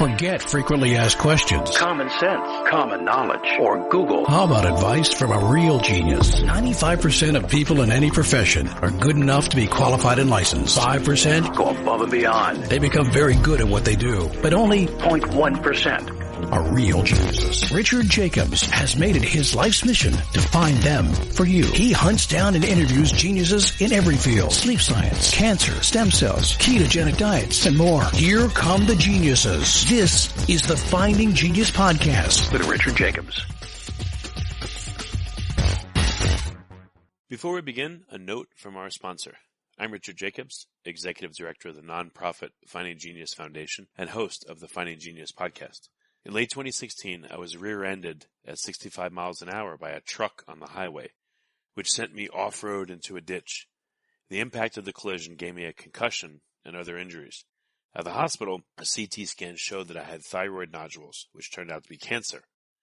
Forget frequently asked questions, common sense, common knowledge, or Google. How about advice from a real genius? 95% of people in any profession are good enough to be qualified and licensed. 5% go above and beyond. They become very good at what they do, but only 0.1% are real geniuses. Richard Jacobs has made it his life's mission to find them for you. He hunts down and interviews geniuses in every field: sleep science, cancer, stem cells, ketogenic diets, and more. Here come the geniuses. This is the Finding Genius Podcast with Richard Jacobs. Before we begin, a note from our sponsor. I'm Richard Jacobs, Executive Director of the nonprofit Finding Genius Foundation and host of the Finding Genius Podcast. In late 2016, I was rear-ended at 65 miles an hour by a truck on the highway, which sent me off-road into a ditch. The impact of the collision gave me a concussion and other injuries. At the hospital, a CT scan showed that I had thyroid nodules, which turned out to be cancer.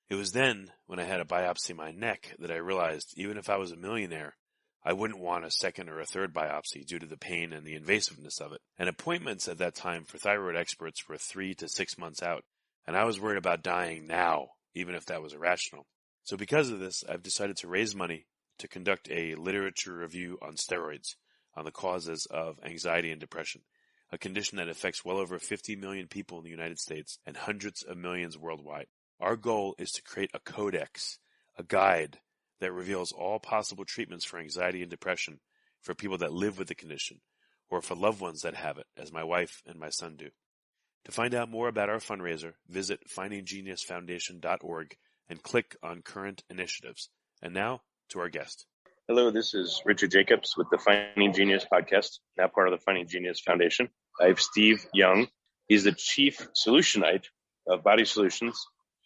It was then, when I had a biopsy of my neck, that I realized even if I was a millionaire, I wouldn't want a second or a third biopsy due to the pain and the invasiveness of it. And appointments at that time for thyroid experts were 3 to 6 months out. And I was worried about dying now, even if that was irrational. So because of this, I've decided to raise money to conduct a literature review on steroids, on the causes of anxiety and depression, a condition that affects well over 50 million people in the United States and hundreds of millions worldwide. Our goal is to create a codex, a guide that reveals all possible treatments for anxiety and depression for people that live with the condition, or for loved ones that have it, as my wife and my son do. To find out more about our fundraiser, visit findinggeniusfoundation.org and click on current initiatives. And now, to our guest. Hello, this is Richard Jacobs with the Finding Genius Podcast, now part of the Finding Genius Foundation. I have Steve Young. He's the Chief Solutionite of BodySolutions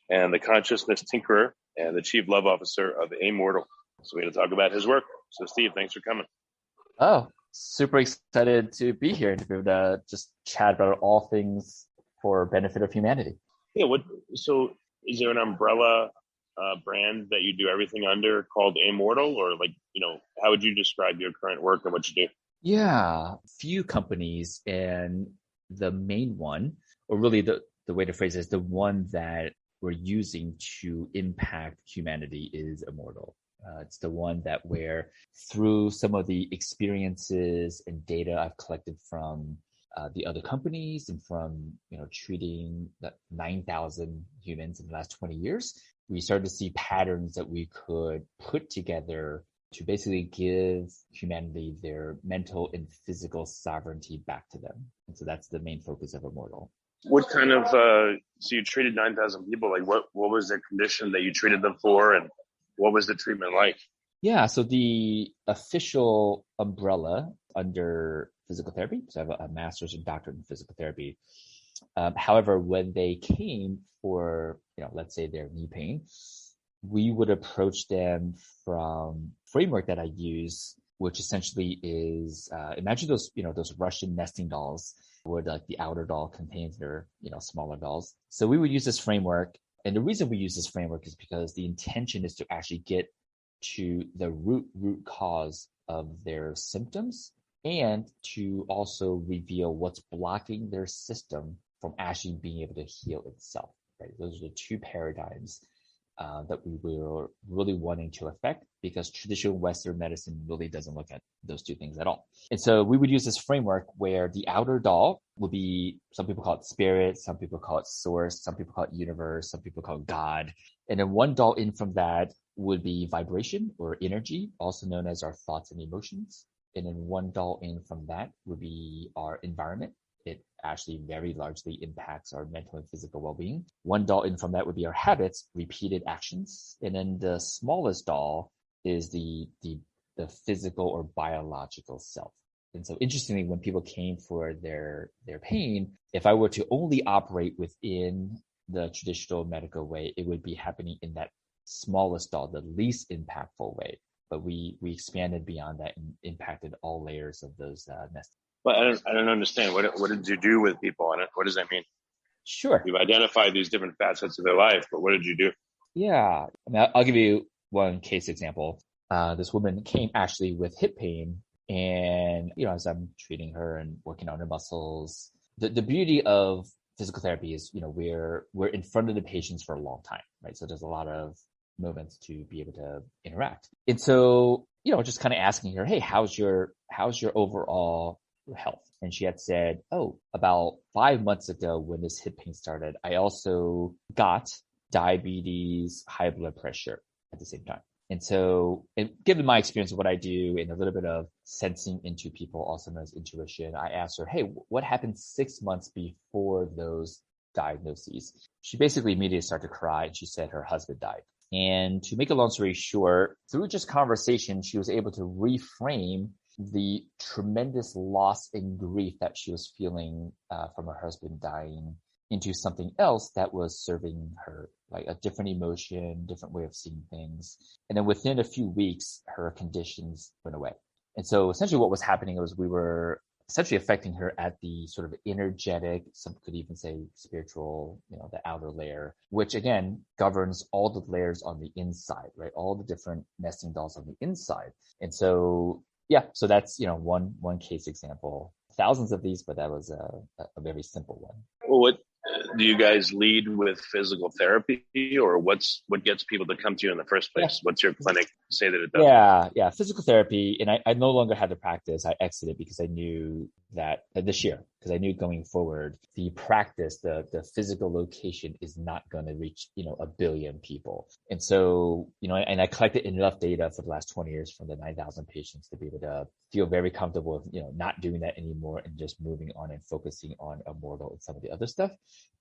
and the Consciousness Tinkerer and the Chief Love Officer of Immortal. So we're going to talk about his work. So Steve, thanks for coming. Oh, super excited to be here and to be able to just chat about all things for benefit of humanity. Yeah. So is there an umbrella brand that you do everything under called Immortal, or how would you describe your current work and what you do? Yeah, few companies, and the main one, or really the way to phrase it is the one that we're using to impact humanity is Immortal. It's the one that where through some of the experiences and data I've collected from the other companies and from treating 9,000 humans in the last 20 years, we started to see patterns that we could put together to basically give humanity their mental and physical sovereignty back to them. And so that's the main focus of Immortal. What kind of, so you treated 9,000 people, what was the condition that you treated them for, and what was the treatment like? Yeah, so the official umbrella under physical therapy, so I have a master's and doctorate in physical therapy. However, when they came for, let's say their knee pain, we would approach them from framework that I use, which essentially is, imagine those Russian nesting dolls where the outer doll contains their, smaller dolls. So we would use this framework. And the reason we use this framework is because the intention is to actually get to the root cause of their symptoms and to also reveal what's blocking their system from actually being able to heal itself. Right? Those are the two paradigms that we were really wanting to affect, because traditional Western medicine really doesn't look at those two things at all. And so we would use this framework where the outer doll would be, some people call it spirit, some people call it source, some people call it universe, some people call it God. And then one doll in from that would be vibration or energy, also known as our thoughts and emotions. And then one doll in from that would be our environment. It actually very largely impacts our mental and physical well-being. One doll in from that would be our habits, repeated actions. And then the smallest doll is the physical or biological self. And so interestingly, when people came for their pain, if I were to only operate within the traditional medical way, it would be happening in that smallest doll, the least impactful way. But we expanded beyond that and impacted all layers of those nests. Well, I don't understand. What did you do with people on it? What does that mean? Sure. You've identified these different facets of their life, but what did you do? Yeah. I'll give you one case example. This woman came actually with hip pain, and as I'm treating her and working on her muscles, the beauty of physical therapy is, we're in front of the patients for a long time, right? So there's a lot of moments to be able to interact. And so, just kind of asking her, hey, how's your overall health? And she had said, oh, about 5 months ago when this hip pain started, I also got diabetes, high blood pressure at the same time. And so, given my experience of what I do and a little bit of sensing into people, also known as intuition, I asked her, hey, what happened 6 months before those diagnoses? She basically immediately started to cry, and she said her husband died. And to make a long story short, through just conversation, she was able to reframe the tremendous loss and grief that she was feeling from her husband dying into something else that was serving her, like a different emotion, different way of seeing things. And then within a few weeks, her conditions went away. And so essentially what was happening was we were essentially affecting her at the sort of energetic, some could even say spiritual, the outer layer, which again governs all the layers on the inside, right? All the different nesting dolls on the inside. And so, so that's, one case example. Thousands of these, but that was a very simple one. Well, what do you guys lead with physical therapy, or what gets people to come to you in the first place? What's your clinic say that it does? Yeah. Physical therapy. And I no longer had to practice. I exited because I knew that this year, because I knew going forward, the practice, the physical location is not going to reach, 1 billion people. And so, and I collected enough data for the last 20 years from the 9,000 patients to be able to feel very comfortable with, not doing that anymore and just moving on and focusing on Immortal and some of the other stuff.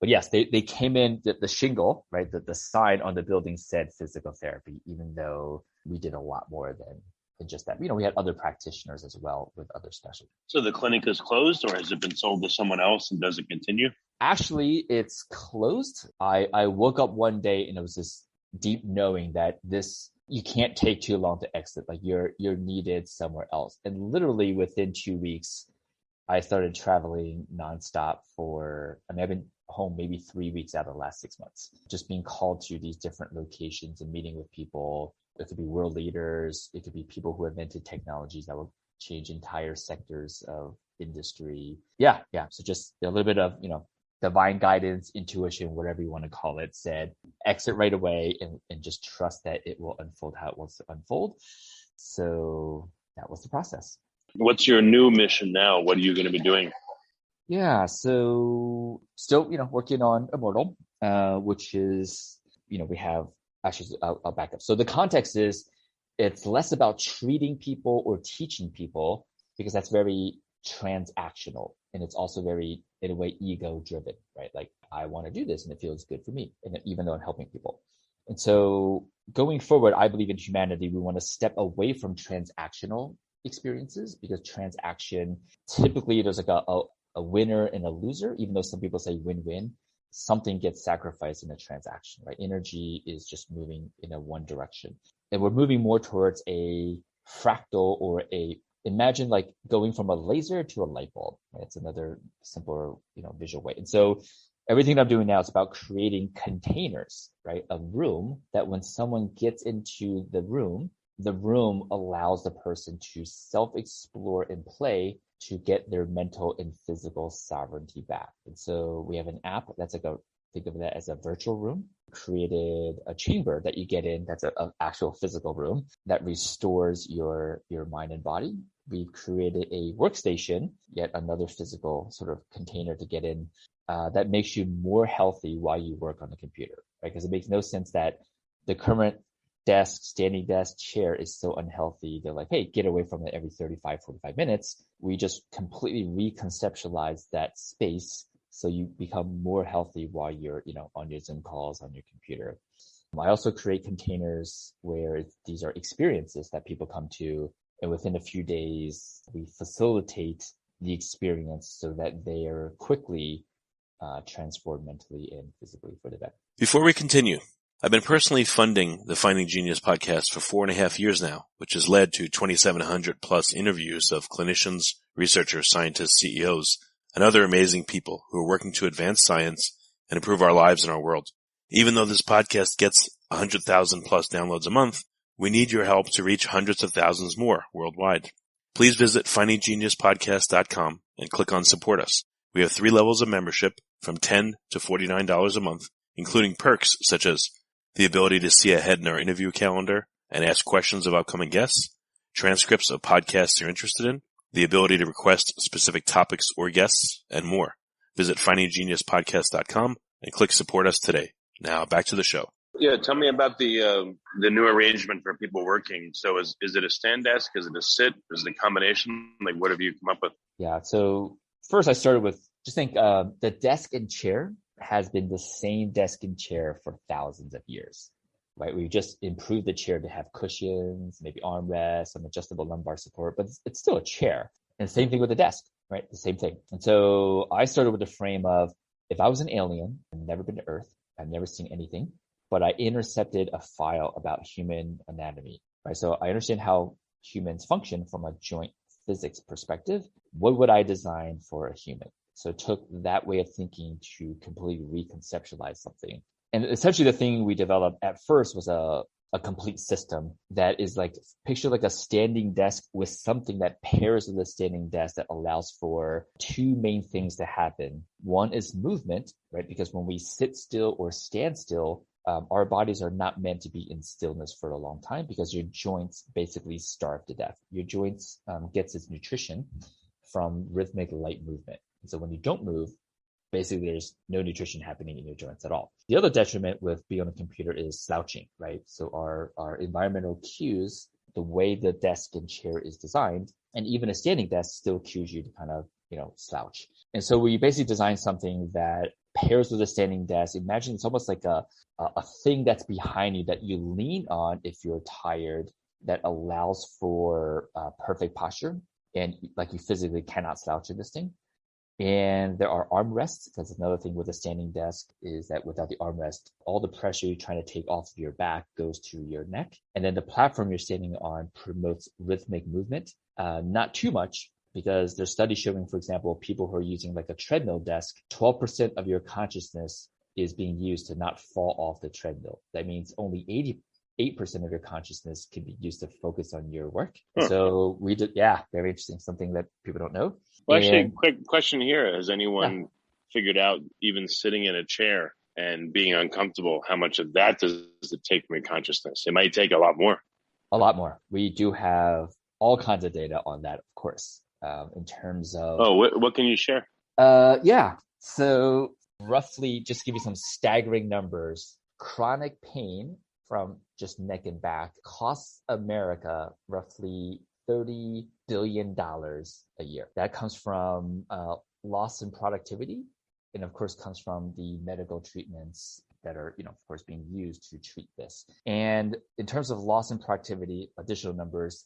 But yes, they came in, the shingle, right? The sign on the building said physical therapy, even though we did a lot more than just that. We had other practitioners as well with other specialties. So the clinic is closed, or has it been sold to someone else, and does it continue? Actually, it's closed. I woke up one day and it was this deep knowing that you can't take too long to exit. Like you're needed somewhere else. And literally within 2 weeks, I started traveling nonstop I've been home maybe 3 weeks out of the last 6 months, just being called to these different locations and meeting with people. It could be world leaders. It could be people who invented technologies that will change entire sectors of industry. Yeah. So just a little bit of, divine guidance, intuition, whatever you want to call it, said exit right away and just trust that it will unfold how it wants to unfold. So that was the process. What's your new mission now? What are you going to be doing? Yeah. So still, working on Immortal, which is, we have, actually, I'll back up. So the context is it's less about treating people or teaching people, because that's very transactional. And it's also very, in a way, ego driven, right? Like I want to do this and it feels good for me. And even though I'm helping people. And so going forward, I believe in humanity, we want to step away from transactional experiences, because transaction, typically there's like a winner and a loser, even though some people say win-win. Something gets sacrificed in a transaction, right? Energy is just moving in a one direction. And we're moving more towards a fractal, or imagine like going from a laser to a light bulb. Right? It's another simpler, visual way. And so everything I'm doing now is about creating containers, right? A room that when someone gets into the room allows the person to self-explore and play to get their mental and physical sovereignty back. And so we have an app that's like think of that as a virtual room, created a chamber that you get in that's an actual physical room that restores your mind and body. We've created a workstation, yet another physical sort of container to get in that makes you more healthy while you work on the computer, right? Because it makes no sense that the current standing desk, chair is so unhealthy. They're like, hey, get away from it every 35, 45 minutes. We just completely reconceptualize that space so you become more healthy while you're, on your Zoom calls, on your computer. I also create containers where these are experiences that people come to, and within a few days, we facilitate the experience so that they are quickly transformed mentally and physically for the better. Before we continue, I've been personally funding the Finding Genius podcast for 4.5 years now, which has led to 2,700 plus interviews of clinicians, researchers, scientists, CEOs, and other amazing people who are working to advance science and improve our lives and our world. Even though this podcast gets 100,000 plus downloads a month, we need your help to reach hundreds of thousands more worldwide. Please visit findinggeniuspodcast.com and click on support us. We have 3 levels of membership, from $10 to $49 a month, including perks such as the ability to see ahead in our interview calendar and ask questions of upcoming guests, transcripts of podcasts you're interested in, the ability to request specific topics or guests, and more. Visit findinggeniuspodcast.com and click support us today. Now back to the show. Yeah, tell me about the new arrangement for people working. So is it a stand desk? Is it a sit? Is it a combination? Like, what have you come up with? Yeah. So first I started with just think the desk and chair has been the same desk and chair for thousands of years, right? We just improved the chair to have cushions, maybe armrests, some adjustable lumbar support, but it's still a chair. And same thing with the desk, right? The same thing. And so I started with the frame of, if I was an alien, I've never been to Earth, I've never seen anything, but I intercepted a file about human anatomy, right? So I understand how humans function from a joint physics perspective. What would I design for a human? So it took that way of thinking to completely reconceptualize something. And essentially the thing we developed at first was a complete system that is like, picture like a standing desk with something that pairs with a standing desk that allows for two main things to happen. One is movement, right? Because when we sit still or stand still, our bodies are not meant to be in stillness for a long time because your joints basically starve to death. Your joints gets its nutrition from rhythmic light movement. And so when you don't move, basically there's no nutrition happening in your joints at all. The other detriment with being on a computer is slouching, right? So our environmental cues, the way the desk and chair is designed, and even a standing desk still cues you to kind of, slouch. And so we basically designed something that pairs with a standing desk. Imagine it's almost like a thing that's behind you that you lean on if you're tired, that allows for perfect posture. And like you physically cannot slouch in this thing. And there are armrests, because another thing with a standing desk is that without the armrest, all the pressure you're trying to take off of your back goes to your neck. And then the platform you're standing on promotes rhythmic movement, not too much, because there's studies showing, for example, people who are using like a treadmill desk, 12% of your consciousness is being used to not fall off the treadmill. That means only 8% of your consciousness can be used to focus on your work. Huh. So we did, very interesting, something that people don't know. Well, actually, quick question here. Has anyone figured out, even sitting in a chair and being uncomfortable, how much of that does it take from your consciousness? It might take a lot more. A lot more. We do have all kinds of data on that, of course, in terms of... Oh, what can you share? So roughly, just give you some staggering numbers, chronic pain from just neck and back costs America roughly $30 billion a year. That comes from loss in productivity, and of course comes from the medical treatments that are, of course, being used to treat this. And in terms of loss in productivity, additional numbers,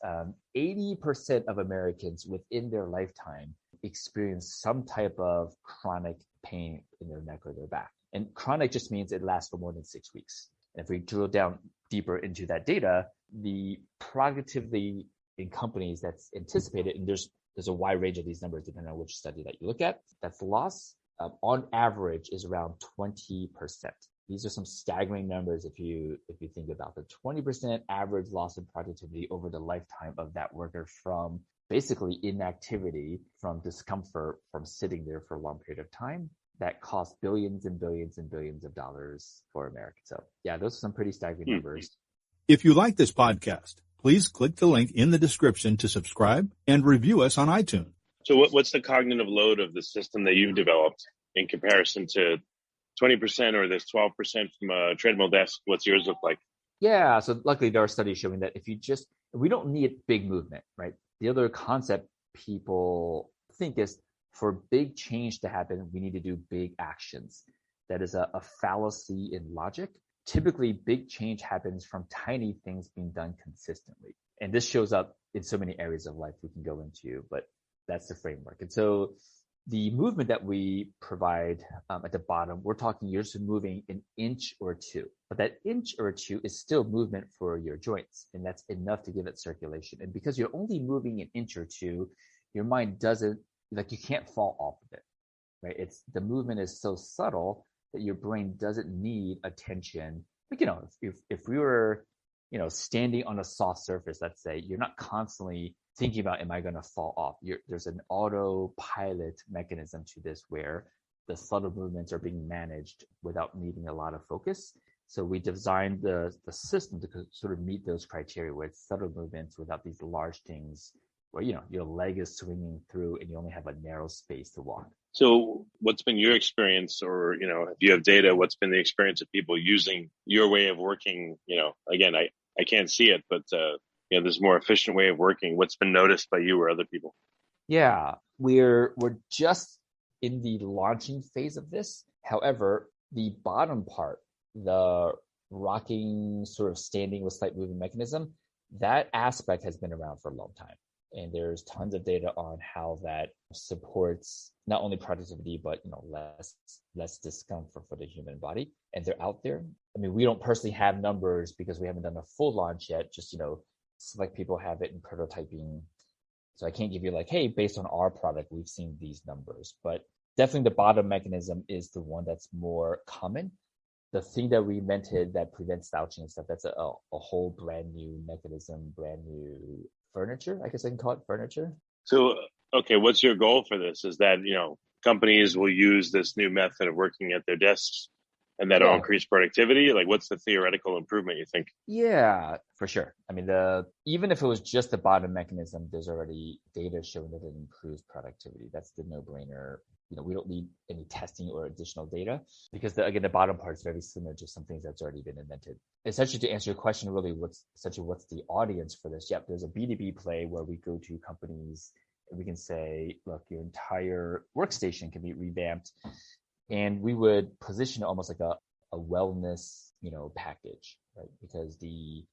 80% of Americans within their lifetime experience some type of chronic pain in their neck or their back. And chronic just means it lasts for more than 6 weeks. And if we drill down deeper into that data, the productivity in companies that's anticipated, and there's a wide range of these numbers depending on which study that you look at, that's loss on average is around 20%. These are some staggering numbers if you think about the 20% average loss in productivity over the lifetime of that worker, from basically inactivity, from discomfort, from sitting there for a long period of time. That costs billions and billions and billions of dollars for America. So those are some pretty staggering numbers. If you like this podcast, please click the link in the description to subscribe and review us on iTunes. So what's the cognitive load of the system that you've developed in comparison to 20% or this 12% from a treadmill desk? What's yours look like? Yeah, so luckily there are studies showing that we don't need big movement, right? The other concept people think is, for big change to happen, we need to do big actions. That is a fallacy in logic. Typically, big change happens from tiny things being done consistently. And this shows up in so many areas of life we can go into, but that's the framework. And so the movement that we provide at the bottom, we're talking you're just moving an inch or two. But that inch or two is still movement for your joints, and that's enough to give it circulation. And because you're only moving an inch or two, your mind doesn't, you can't fall off of it, right? The movement is so subtle that your brain doesn't need attention. If we were, standing on a soft surface, let's say, you're not constantly thinking about, am I going to fall off? There's an autopilot mechanism to this where the subtle movements are being managed without needing a lot of focus. So we designed the system to sort of meet those criteria where it's subtle movements without these large things where, your leg is swinging through and you only have a narrow space to walk. So what's been your experience, or, if you have data, what's been the experience of people using your way of working? Again, I can't see it, but, this more efficient way of working. What's been noticed by you or other people? Yeah, we're just in the launching phase of this. However, the bottom part, the rocking sort of standing with slight moving mechanism, that aspect has been around for a long time. And there's tons of data on how that supports not only productivity, but less discomfort for the human body. And they're out there. I mean, we don't personally have numbers because we haven't done a full launch yet. Just, select people have it in prototyping. So I can't give you like, hey, based on our product, we've seen these numbers. But definitely the bottom mechanism is the one that's more common. The thing that we invented that prevents slouching and stuff, that's a whole brand new mechanism, brand new furniture. I guess I can call it furniture. So, okay, what's your goal for this? Is that, companies will use this new method of working at their desks and that'll increase productivity? Like, what's the theoretical improvement, you think? Yeah, for sure. I mean, even if it was just the bottom mechanism, there's already data showing that it improves productivity. That's the no-brainer. We don't need any testing or additional data because the bottom part is very similar to some things that's already been invented. Essentially, to answer your question, really, what's the audience for this? Yep, there's a B2B play where we go to companies and we can say, look, your entire workstation can be revamped. And we would position it almost like a wellness, package, right? Because the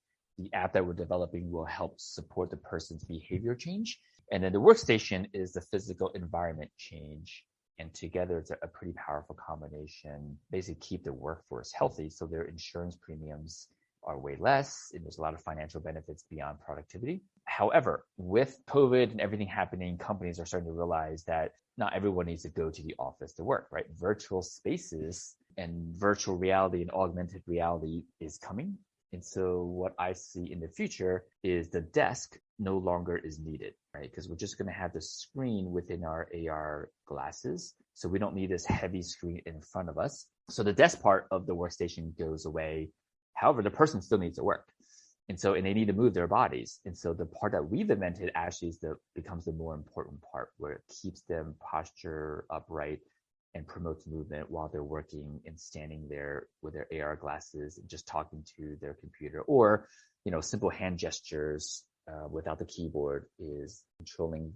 app that we're developing will help support the person's behavior change. And then the workstation is the physical environment change. And together, it's a pretty powerful combination. Basically, keep the workforce healthy so their insurance premiums are way less, and there's a lot of financial benefits beyond productivity. However, with COVID and everything happening, companies are starting to realize that not everyone needs to go to the office to work, right? Virtual spaces and virtual reality and augmented reality is coming. And so what I see in the future is the desk no longer is needed, right? Because we're just going to have the screen within our AR glasses. So we don't need this heavy screen in front of us. So the desk part of the workstation goes away. However, the person still needs to work. And they need to move their bodies. And so the part that we've invented actually becomes the more important part, where it keeps them posture upright and promotes movement while they're working and standing there with their AR glasses and just talking to their computer, or, simple hand gestures without the keyboard is controlling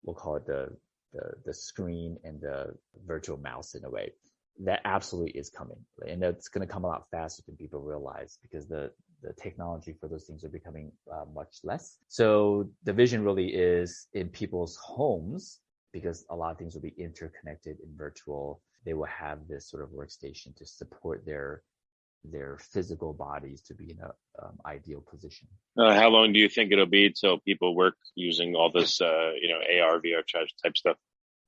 we'll call it the screen and the virtual mouse in a way. That absolutely is coming. And that's going to come a lot faster than people realize because the technology for those things are becoming much less. So the vision really is in people's homes, because a lot of things will be interconnected in virtual. They will have this sort of workstation to support their physical bodies to be in an ideal position. How long do you think it'll be till people work using all this, AR, VR type stuff?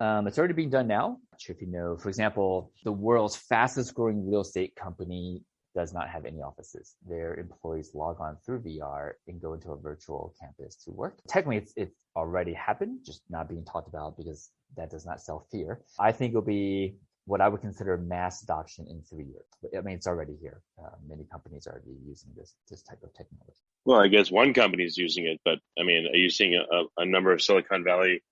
It's already being done now. Not sure if you know, for example, the world's fastest growing real estate company does not have any offices. Their employees log on through VR and go into a virtual campus to work. Technically, it's already happened, just not being talked about because that does not sell fear. I think it'll be what I would consider mass adoption in 3 years. I mean, it's already here. Many companies are already using this type of technology. Well, I guess one company is using it, but I mean, are you seeing a number of Silicon Valley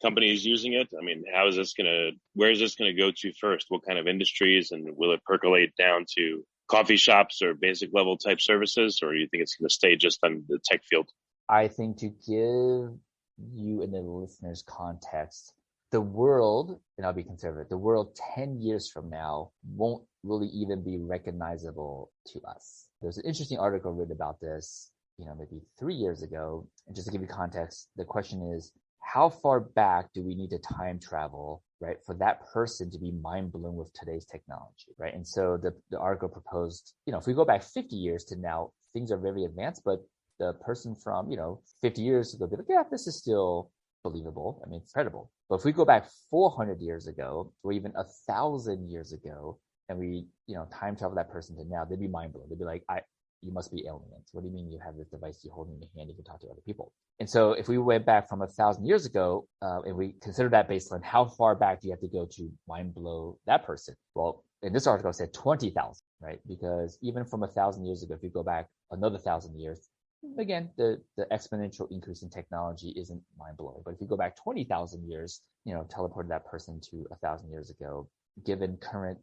companies using it? I mean, where is this going to go to first? What kind of industries, and will it percolate down to coffee shops or basic level type services, or do you think it's going to stay just on the tech field? I think to give you and the listeners context, the world, and I'll be conservative, the world 10 years from now won't really even be recognizable to us. There's an interesting article written about this, maybe 3 years ago. And just to give you context, the question is, how far back do we need to time travel, right, for that person to be mind blown with today's technology, right? And so the article proposed, if we go back 50 years to now, things are very advanced, but the person from, 50 years ago, be like, yeah, this is still believable. I mean, it's credible. But if we go back 400 years ago, or even 1,000 years ago, and we, time travel that person to now, they'd be mind blown. They'd be like, you must be aliens. What do you mean you have this device you hold in your hand, you can talk to other people? And so if we went back from 1,000 years ago, and we consider that baseline, how far back do you have to go to mind blow that person? Well, in this article, it said 20,000, right? Because even from 1,000 years ago, if you go back another 1,000 years, again, the exponential increase in technology isn't mind-blowing. But if you go back 20,000 years, teleported that person to 1,000 years ago, given current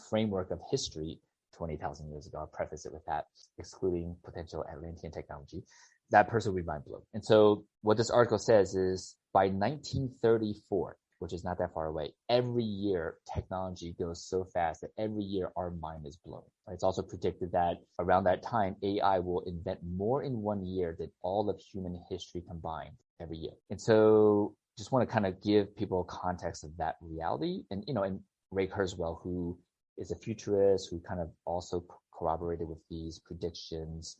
framework of history, 20,000 years ago, I'll preface it with that, excluding potential Atlantean technology, that person would be mind-blown. And so what this article says is by 1934, which is not that far away, every year technology goes so fast that every year our mind is blown. It's also predicted that around that time, AI will invent more in 1 year than all of human history combined every year. And so just want to kind of give people context of that reality. And, and Ray Kurzweil, who is a futurist, who kind of also corroborated with these predictions.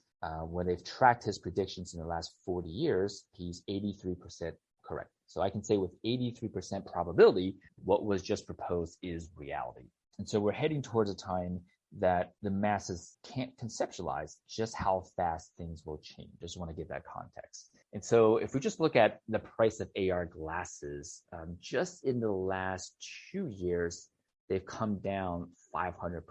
When they've tracked his predictions in the last 40 years, he's 83% correct. So I can say with 83% probability, what was just proposed is reality. And so we're heading towards a time that the masses can't conceptualize just how fast things will change. Just want to give that context. And so if we just look at the price of AR glasses, just in the last 2 years, they've come down 500%,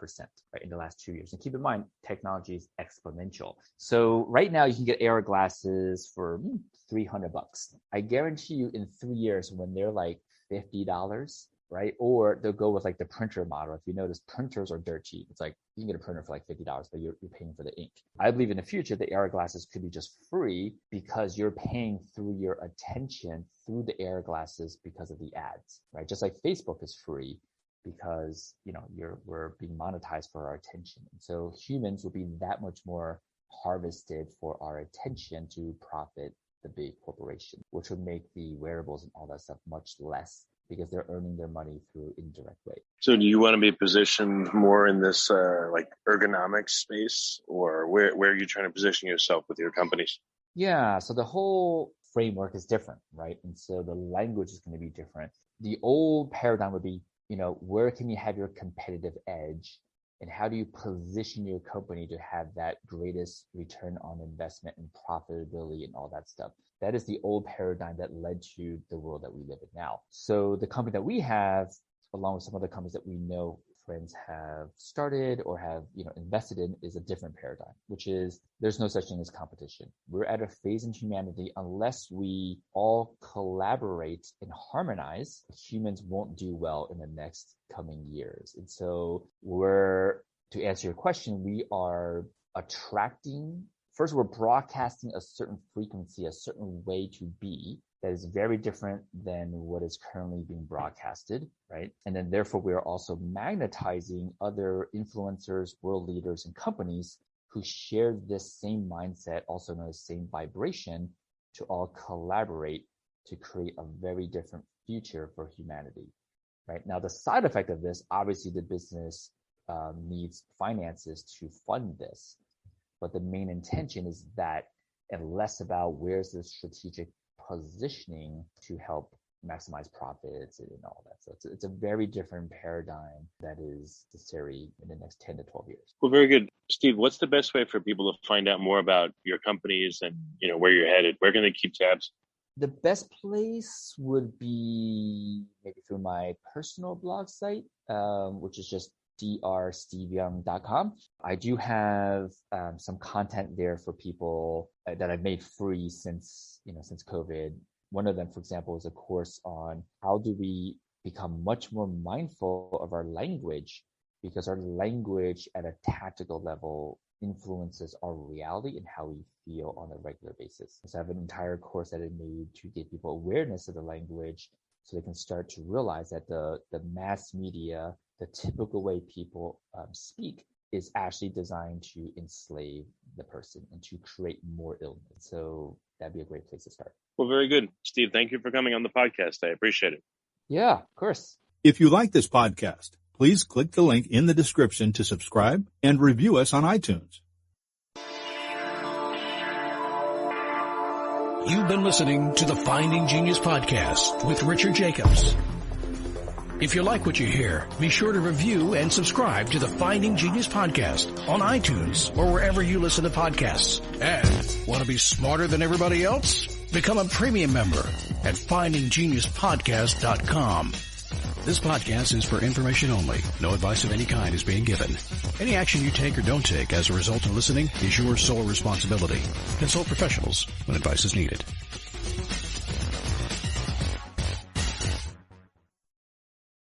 right, in the last 2 years. And keep in mind, technology is exponential. So right now you can get AR glasses for $300. I guarantee you in 3 years when they're like $50, right? Or they'll go with like the printer model. If you notice, printers are dirt cheap. It's like you can get a printer for like $50, but you're paying for the ink. I believe in the future, the AR glasses could be just free because you're paying through your attention through the AR glasses because of the ads, right? Just like Facebook is free because, we're being monetized for our attention. And so humans will be that much more harvested for our attention to profit the big corporation, which would make the wearables and all that stuff much less because they're earning their money through indirect way. So do you want to be positioned more in this like ergonomics space, or where are you trying to position yourself with your companies? Yeah, so the whole framework is different, right? And so the language is going to be different. The old paradigm would be, where can you have your competitive edge and how do you position your company to have that greatest return on investment and profitability and all that stuff? That is the old paradigm that led to the world that we live in now. So the company that we have, along with some other companies that we know friends have started or have, invested in, is a different paradigm, which is there's no such thing as competition. We're at a phase in humanity, unless we all collaborate and harmonize, humans won't do well in the next coming years. And so to answer your question, we are attracting, first we're broadcasting a certain frequency, a certain way to be that is very different than what is currently being broadcasted, right? And then therefore we are also magnetizing other influencers, world leaders, and companies who share this same mindset, also known as same vibration, to all collaborate to create a very different future for humanity, right? Now, the side effect of this, obviously the business needs finances to fund this, but the main intention is that, and less about where's the strategic positioning to help maximize profits and all that. So it's a very different paradigm that is necessary in the next 10 to 12 years. Well, very good. Steve, what's the best way for people to find out more about your companies and, where you're headed? Where can they keep tabs? The best place would be maybe through my personal blog site, which is just drsteveyoung.com. I do have some content there for people that I've made free since COVID. One of them, for example, is a course on how do we become much more mindful of our language, because our language at a tactical level influences our reality and how we feel on a regular basis. So I have an entire course that I made to give people awareness of the language so they can start to realize that the mass media, the typical way people speak, is actually designed to enslave the person and to create more illness. So that'd be a great place to start. Well, very good. Steve, thank you for coming on the podcast. I appreciate it. Yeah, of course. If you like this podcast, please click the link in the description to subscribe and review us on iTunes. You've been listening to the Finding Genius podcast with Richard Jacobs. If you like what you hear, be sure to review and subscribe to the Finding Genius podcast on iTunes or wherever you listen to podcasts. And want to be smarter than everybody else? Become a premium member at findinggeniuspodcast.com. This podcast is for information only. No advice of any kind is being given. Any action you take or don't take as a result of listening is your sole responsibility. Consult professionals when advice is needed.